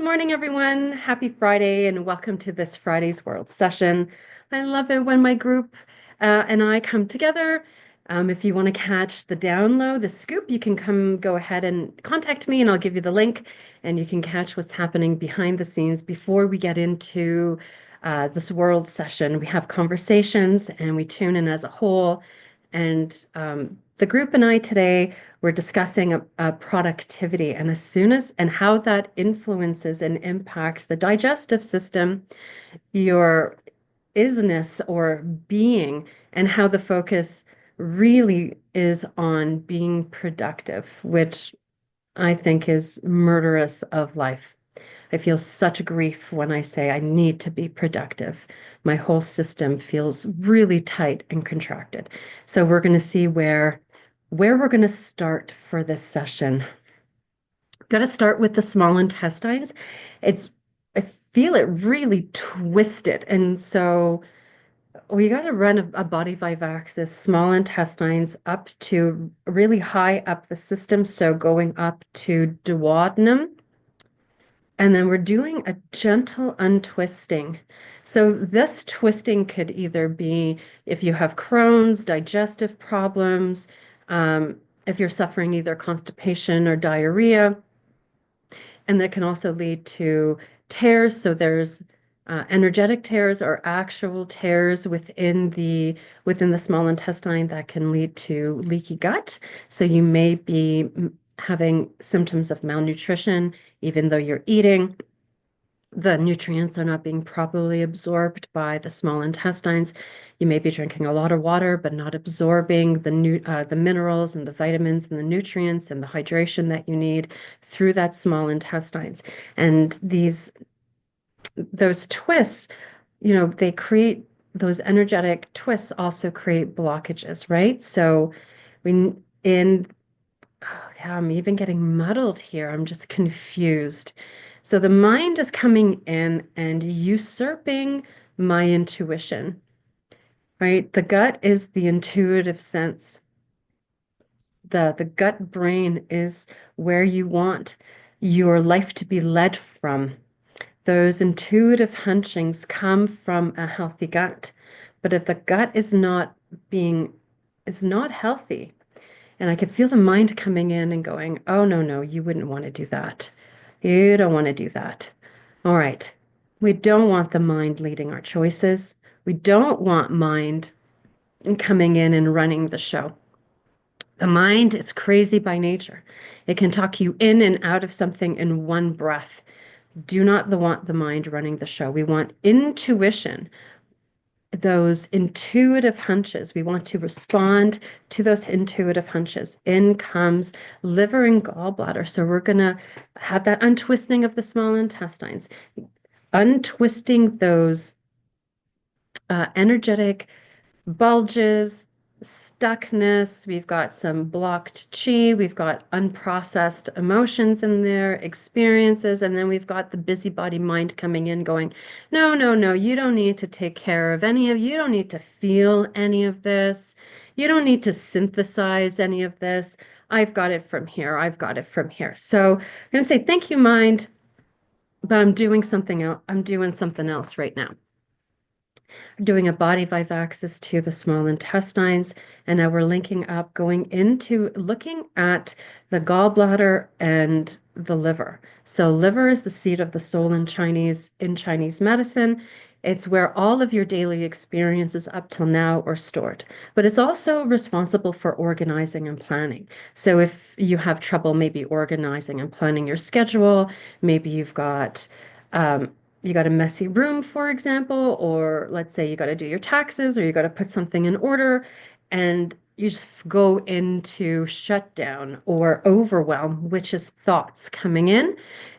morning, everyone. Happy Friday, and welcome to this Friday's World session. I love it when my group and I come together. If you want to catch the download, the scoop, you can go ahead and contact me, and I'll give you the link, and you can catch what's happening behind the scenes before we get into this world session. We have conversations, and we tune in as a whole. And the group and I today we're discussing productivity and and how that influences and impacts the digestive system, your isness or being, and how the focus really is on being productive, which I think is murderous of life. I feel such grief when I say I need to be productive. My whole system feels really tight and contracted. So we're going to see where we're going to start for this session. Got to start with the small intestines. It's I feel it really twisted, and so we got to run a body five axis, small intestines up to really high up the system, so going up to duodenum. And then we're doing a gentle untwisting. So this twisting could either be if you have Crohn's, digestive problems, um, if you're suffering either constipation or diarrhea, and that can also lead to tears. So there's energetic tears or actual tears within the small intestine that can lead to leaky gut. So you may be having symptoms of malnutrition, even though you're eating. The nutrients are not being properly absorbed by the small intestines. You may be drinking a lot of water, but not absorbing the minerals and the vitamins and the nutrients and the hydration that you need through that small intestines. And those twists, they create those energetic twists also create blockages, right? So we in Oh, yeah, I'm even getting muddled here. I'm just confused. So the mind is coming in and usurping my intuition, right? The gut is the intuitive sense. The gut brain is where you want your life to be led from. Those intuitive hunchings come from a healthy gut. But if the gut being, is not healthy, and I could feel the mind coming in and going, oh, no, no, you wouldn't want to do that. You don't want to do that. All right. We don't want the mind leading our choices. We don't want mind coming in and running the show. The mind is crazy by nature. It can talk you in and out of something in one breath. Do not want the mind running the show. We want intuition, those intuitive hunches. We want to respond to those intuitive hunches. In comes liver and gallbladder. So we're going to have that untwisting of the small intestines, untwisting those energetic bulges, stuckness. We've got some blocked chi. We've got unprocessed emotions in there, experiences. And then we've got the busybody mind coming in going, no, no, no, you don't need to take care of you don't need to feel any of this. You don't need to synthesize any of this. I've got it from here. I've got it from here. So I'm going to say, thank you, mind, but I'm doing something else. I'm doing something else right now. Doing a body vive axis to the small intestines. And now we're linking up, going into looking at the gallbladder and the liver. So liver is the seat of the soul in Chinese medicine. It's where all of your daily experiences up till now are stored, but it's also responsible for organizing and planning. So if you have trouble maybe organizing and planning your schedule, maybe you got a messy room, for example, or let's say you got to do your taxes or you got to put something in order and you just go into shutdown or overwhelm, which is thoughts coming in.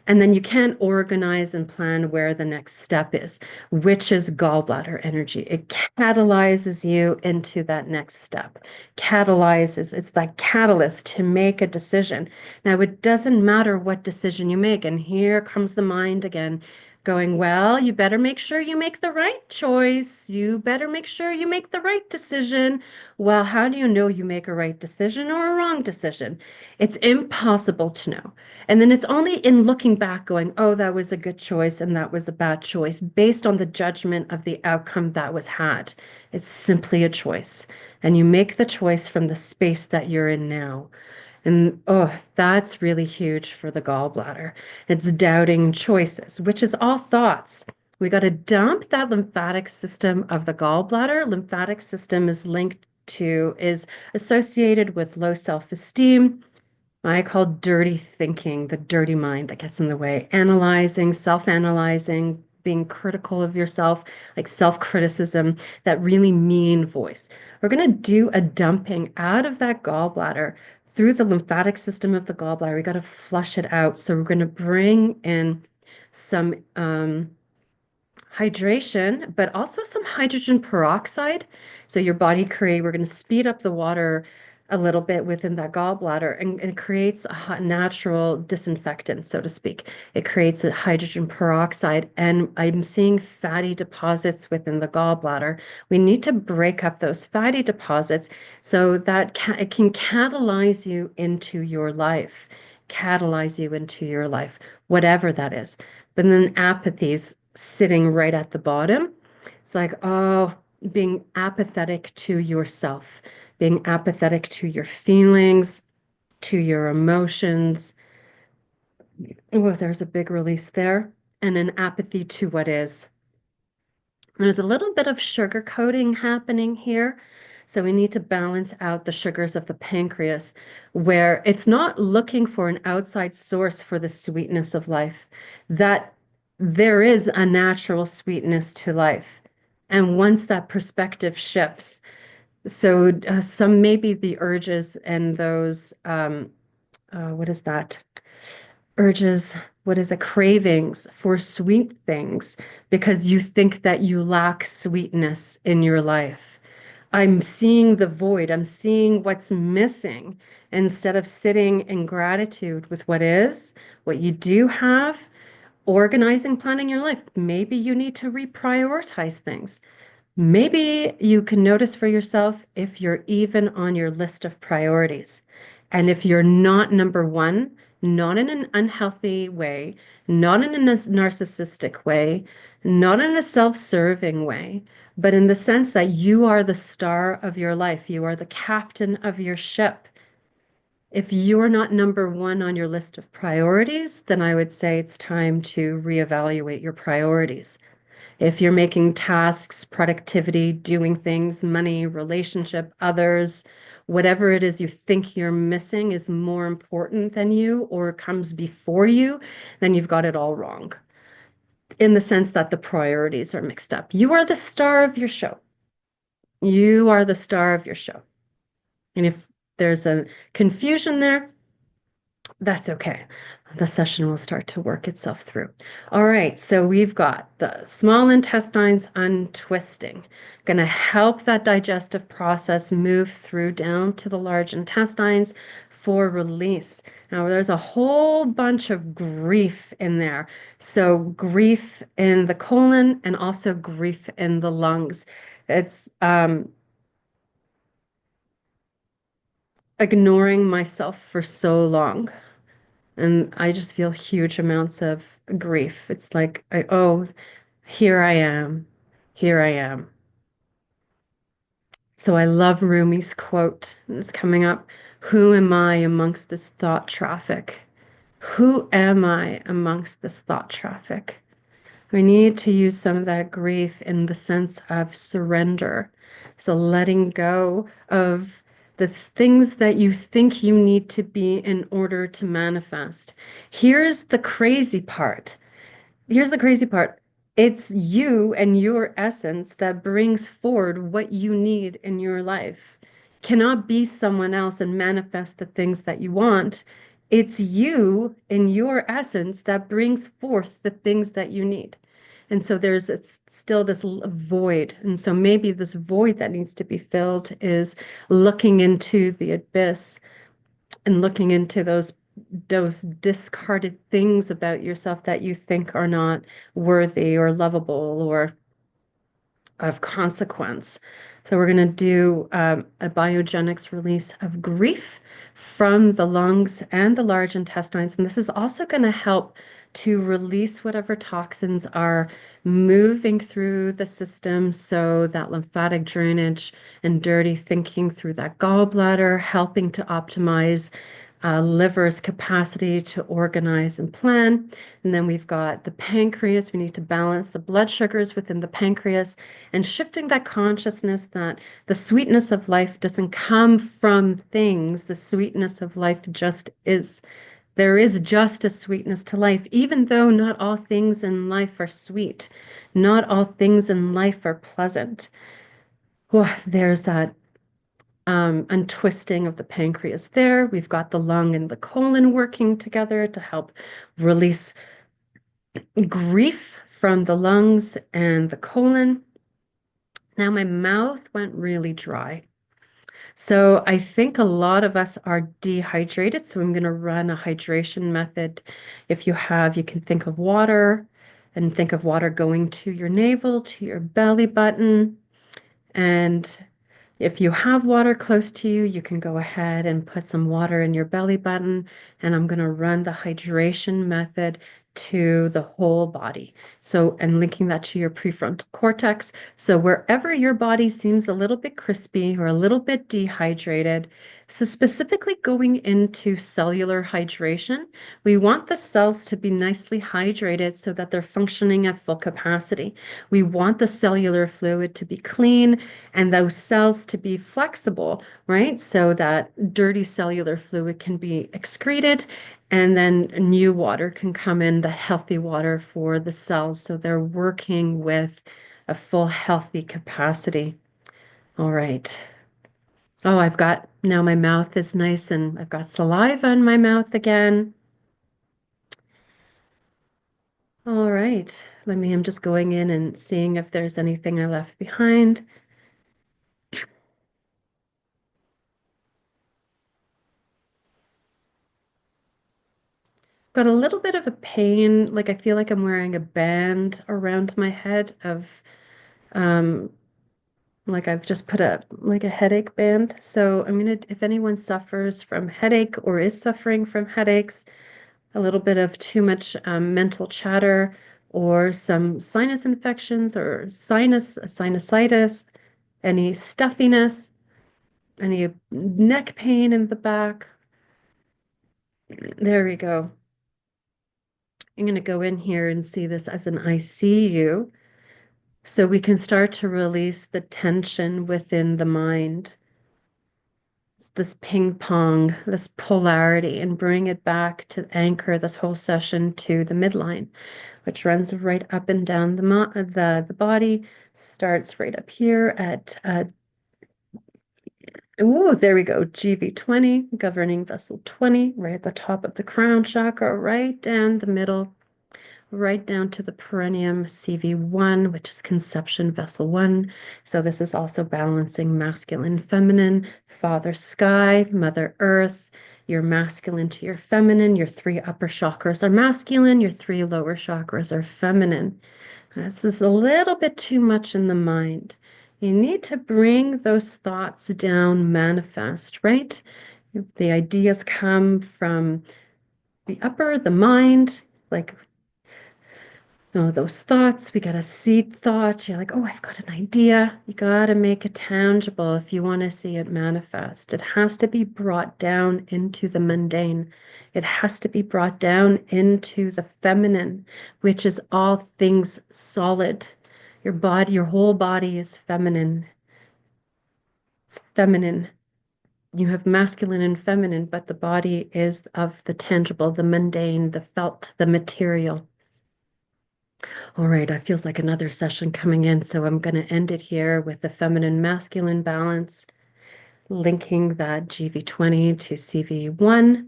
And then you can't organize and plan where the next step is, which is gallbladder energy. It catalyzes you into that next step. It's that catalyst to make a decision. Now, it doesn't matter what decision you make. And here comes the mind again going, well, you better make sure you make the right choice. You better make sure you make the right decision. Well, how do you know you make a right decision or a wrong decision? It's impossible to know. And then it's only in looking back going, oh, that was a good choice and that was a bad choice based on the judgment of the outcome that was had. It's simply a choice. And you make the choice from the space that you're in now. And oh, that's really huge for the gallbladder. It's doubting choices, which is all thoughts. We got to dump that lymphatic system of the gallbladder. Lymphatic system is associated with low self-esteem. I call dirty thinking, the dirty mind that gets in the way, analyzing, self-analyzing, being critical of yourself, like self-criticism, that really mean voice. We're going to do a dumping out of that gallbladder through the lymphatic system of the gallbladder. We got to flush it out. So we're going to bring in some hydration, but also some hydrogen peroxide. So your body we're going to speed up the water a little bit within that gallbladder and it creates a natural disinfectant, so to speak. It creates a hydrogen peroxide, and I'm seeing fatty deposits within the gallbladder. We need to break up those fatty deposits so that it can catalyze you into your life, whatever that is. But then apathies sitting right at the bottom. It's like, oh, being apathetic to yourself, being apathetic to your feelings, to your emotions. Oh, there's a big release there. And an apathy to what is. There's a little bit of sugar coating happening here. So we need to balance out the sugars of the pancreas, where it's not looking for an outside source for the sweetness of life, that there is a natural sweetness to life. And once that perspective shifts, so some maybe the urges and those, what is that? Urges, what is it, cravings for sweet things because you think that you lack sweetness in your life. I'm seeing the void, I'm seeing what's missing instead of sitting in gratitude with what is, what you do have, organizing, planning your life. Maybe you need to reprioritize things. Maybe you can notice for yourself if you're even on your list of priorities. And if you're not number one, not in an unhealthy way, not in a narcissistic way, not in a self-serving way, but in the sense that you are the star of your life, you are the captain of your ship. If you're not number one on your list of priorities, then I would say it's time to reevaluate your priorities. If you're making tasks, productivity, doing things, money, relationship, others, whatever it is you think you're missing is more important than you or comes before you, then you've got it all wrong in the sense that the priorities are mixed up. You are the star of your show. You are the star of your show. And if there's a confusion there, that's okay. The session will start to work itself through. All right, so we've got the small intestines untwisting. Going to help that digestive process move through down to the large intestines for release. Now, there's a whole bunch of grief in there. So, grief in the colon and also grief in the lungs. It's ignoring myself for so long. And I just feel huge amounts of grief. It's like, oh, here I am. Here I am. So I love Rumi's quote. It's coming up. Who am I amongst this thought traffic? Who am I amongst this thought traffic? We need to use some of that grief in the sense of surrender. So letting go of the things that you think you need to be in order to manifest. Here's the crazy part. Here's the crazy part. It's you and your essence that brings forward what you need in your life. Cannot be someone else and manifest the things that you want. It's you in your essence that brings forth the things that you need. And so it's still this void. And so maybe this void that needs to be filled is looking into the abyss and looking into those those discarded things about yourself that you think are not worthy or lovable or of consequence. So we're going to do a biogenics release of grief from the lungs and the large intestines. And this is also going to help to release whatever toxins are moving through the system. So that lymphatic drainage and dirty thinking through that gallbladder, helping to optimize liver's capacity to organize and plan. And then we've got the pancreas. We need to balance the blood sugars within the pancreas and shifting that consciousness that the sweetness of life doesn't come from things. The sweetness of life just is. There is just a sweetness to life, even though not all things in life are sweet. Not all things in life are pleasant. Oh, there's that untwisting of the pancreas there. We've got the lung and the colon working together to help release grief from the lungs and the colon. Now my mouth went really dry. So I think a lot of us are dehydrated. So I'm going to run a hydration method. If you have, you can think of water and think of water going to your navel, to your belly button. And if you have water close to you, you can go ahead and put some water in your belly button. And I'm going to run the hydration method to the whole body. So, and linking that to your prefrontal cortex. So, wherever your body seems a little bit crispy or a little bit dehydrated, so specifically going into cellular hydration, we want the cells to be nicely hydrated so that they're functioning at full capacity. We want the cellular fluid to be clean and those cells to be flexible, right? So that dirty cellular fluid can be excreted and then new water can come in, the healthy water for the cells. So they're working with a full healthy capacity. All right. Oh, I've got now my mouth is nice and I've got saliva in my mouth again. All right. I'm just going in and seeing if there's anything I left behind. Got a little bit of a pain, like I feel like I'm wearing a band around my head of um like I've just put a like a headache band. So I'm gonna, if anyone suffers from headache or is suffering from headaches, a little bit of too much mental chatter or some sinus infections or sinusitis, any stuffiness, any neck pain in the back. There we go. I'm going to go in here and see this as an ICU so we can start to release the tension within the mind. It's this ping pong, this polarity, and bring it back to anchor this whole session to the midline, which runs right up and down the body, starts right up here at ooh, there we go. GV20, governing vessel 20, right at the top of the crown chakra, right down the middle, right down to the perineum, CV1, which is conception vessel 1. So this is also balancing masculine, feminine, father sky, mother earth, your masculine to your feminine. Your three upper chakras are masculine, your three lower chakras are feminine. This is a little bit too much in the mind. You need to bring those thoughts down, manifest, right? The ideas come from the upper, the mind, like those thoughts. We got a seed thought. You're like, oh, I've got an idea. You got to make it tangible if you want to see it manifest. It has to be brought down into the mundane. It has to be brought down into the feminine, which is all things solid. Your body, your whole body is feminine. It's feminine. You have masculine and feminine, but the body is of the tangible, the mundane, the felt, the material. All right, that feels like another session coming in, so I'm going to end it here with the feminine masculine balance, linking that GV20 to CV1,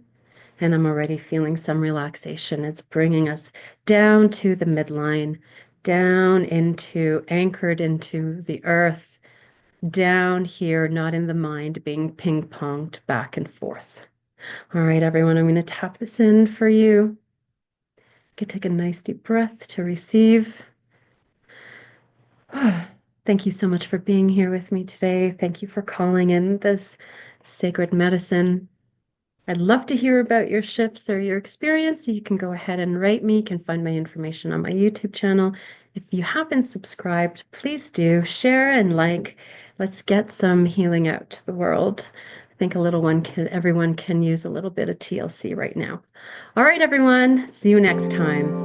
and I'm already feeling some relaxation. It's bringing us down to the midline, down into, anchored into the earth, down here, not in the mind, being ping-ponged back and forth. All right, everyone, I'm going to tap this in for you. You can take a nice deep breath to receive. Thank you so much for being here with me today. Thank you for calling in this sacred medicine. I'd love to hear about your shifts or your experience. So you can go ahead and write me. You can find my information on my YouTube channel. If you haven't subscribed, please do share and like. Let's get some healing out to the world. I think everyone can use a little bit of TLC right now. All right, everyone. See you next time.